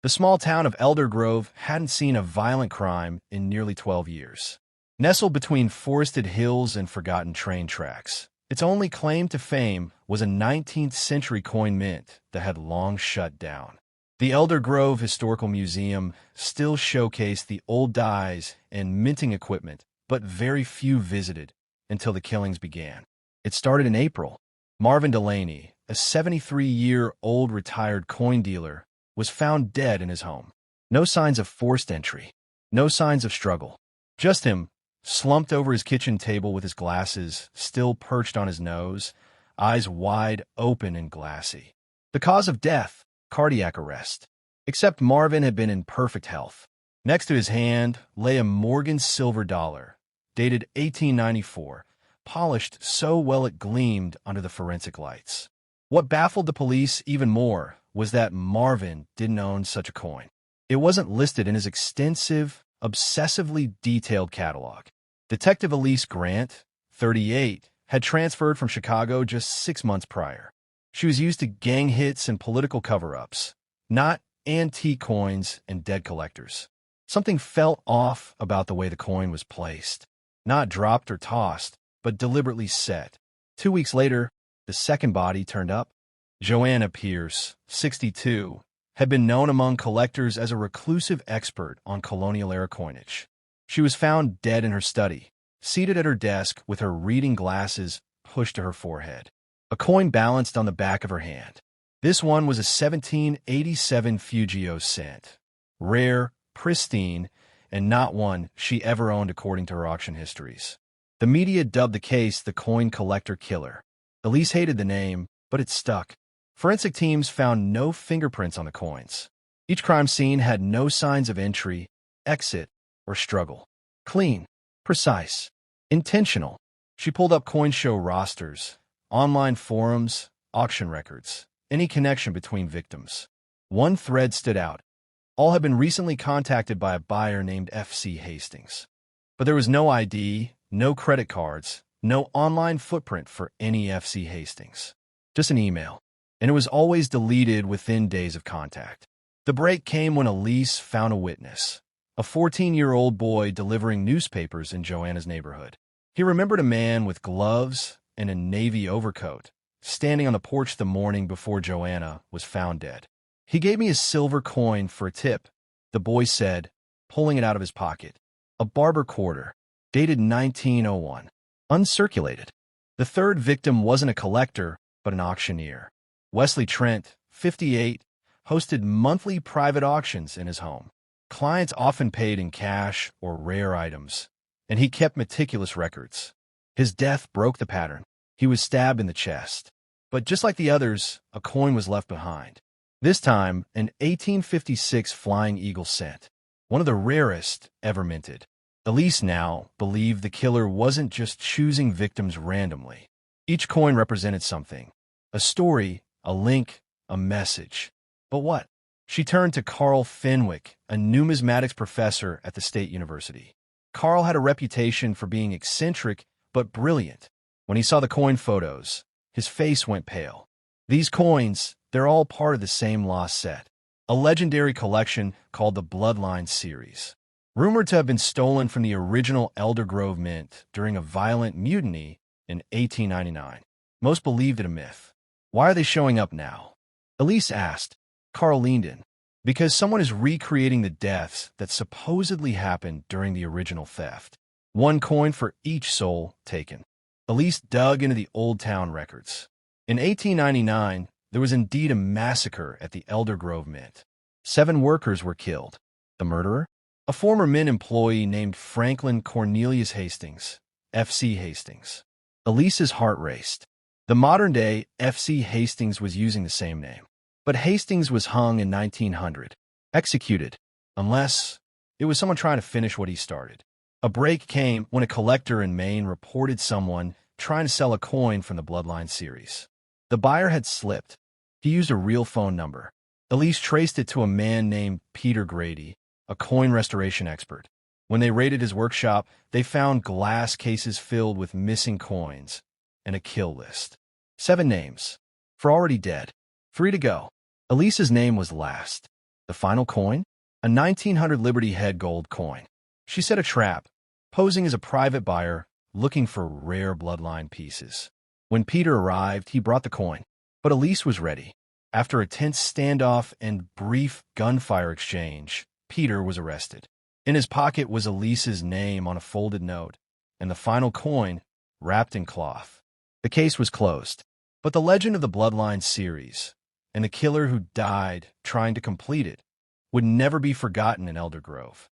The small town of Eldergrove hadn't seen a violent crime in nearly 12 years. Nestled between forested hills and forgotten train tracks, its only claim to fame was a 19th-century coin mint that had long shut down. The Eldergrove Historical Museum still showcased the old dies and minting equipment, but very few visited until the killings began. It started in April. Marvin Delaney, a 73-year-old retired coin dealer, was found dead in his home. No signs of forced entry, no signs of struggle. Just him, slumped over his kitchen table with his glasses still perched on his nose, eyes wide open and glassy. The cause of death, cardiac arrest. Except Marvin had been in perfect health. Next to his hand lay a Morgan silver dollar, dated 1894, polished so well it gleamed under the forensic lights. What baffled the police even more was that Marvin didn't own such a coin. It wasn't listed in his extensive, obsessively detailed catalog. Detective Elise Grant, 38, had transferred from Chicago just 6 months prior. She was used to gang hits and political cover-ups, not antique coins and dead collectors. Something felt off about the way the coin was placed. Not dropped or tossed, but deliberately set. 2 weeks later, the second body turned up. Joanna Pierce, 62, had been known among collectors as a reclusive expert on colonial-era coinage. She was found dead in her study, seated at her desk with her reading glasses pushed to her forehead. A coin balanced on the back of her hand. This one was a 1787 Fugio cent. Rare, pristine, and not one she ever owned according to her auction histories. The media dubbed the case the coin collector killer. Elise hated the name, but it stuck. Forensic teams found no fingerprints on the coins. Each crime scene had no signs of entry, exit, or struggle. Clean, precise, intentional. She pulled up coin show rosters, online forums, auction records, any connection between victims. One thread stood out. All had been recently contacted by a buyer named F.C. Hastings. But there was no ID, no credit cards, no online footprint for any F.C. Hastings. Just an email. And it was always deleted within days of contact. The break came when Elise found a witness, a 14-year-old boy delivering newspapers in Joanna's neighborhood. He remembered a man with gloves and a navy overcoat, standing on the porch the morning before Joanna was found dead. "He gave me a silver coin for a tip," the boy said, pulling it out of his pocket. A barber quarter, dated 1901, uncirculated. The third victim wasn't a collector, but an auctioneer. Wesley Trent, 58, hosted monthly private auctions in his home. Clients often paid in cash or rare items, and he kept meticulous records. His death broke the pattern. He was stabbed in the chest. But just like the others, a coin was left behind. This time, an 1856 Flying Eagle cent, one of the rarest ever minted. Elise now believed the killer wasn't just choosing victims randomly. Each coin represented something. A story, a link, a message. But what? She turned to Carl Fenwick, a numismatics professor at the State University. Carl had a reputation for being eccentric but brilliant. When he saw the coin photos, his face went pale. These coins, they're all part of the same lost set, a legendary collection called the Bloodline series. Rumored to have been stolen from the original Eldergrove mint during a violent mutiny in 1899. Most believed it a myth. Why are they showing up now? Elise asked. Carl leaned in. Because someone is recreating the deaths that supposedly happened during the original theft. One coin for each soul taken. Elise dug into the Old Town records. In 1899, there was indeed a massacre at the Eldergrove mint. 7 workers were killed. The murderer? A former mint employee named Franklin Cornelius Hastings, F.C. Hastings. Elise's heart raced. The modern-day F.C. Hastings was using the same name. But Hastings was hung in 1900, executed, unless it was someone trying to finish what he started. A break came when a collector in Maine reported someone trying to sell a coin from the Bloodline series. The buyer had slipped. He used a real phone number. Elise traced it to a man named Peter Grady, a coin restoration expert. When they raided his workshop, they found glass cases filled with missing coins and a kill list. 7 names. For already dead. 3 to go. Elise's name was last. The final coin? A 1900 Liberty Head gold coin. She set a trap, posing as a private buyer looking for rare bloodline pieces. When Peter arrived, he brought the coin, but Elise was ready. After a tense standoff and brief gunfire exchange, Peter was arrested. In his pocket was Elise's name on a folded note, and the final coin wrapped in cloth. The case was closed, but the legend of the Bloodline series, and the killer who died trying to complete it, would never be forgotten in Eldergrove.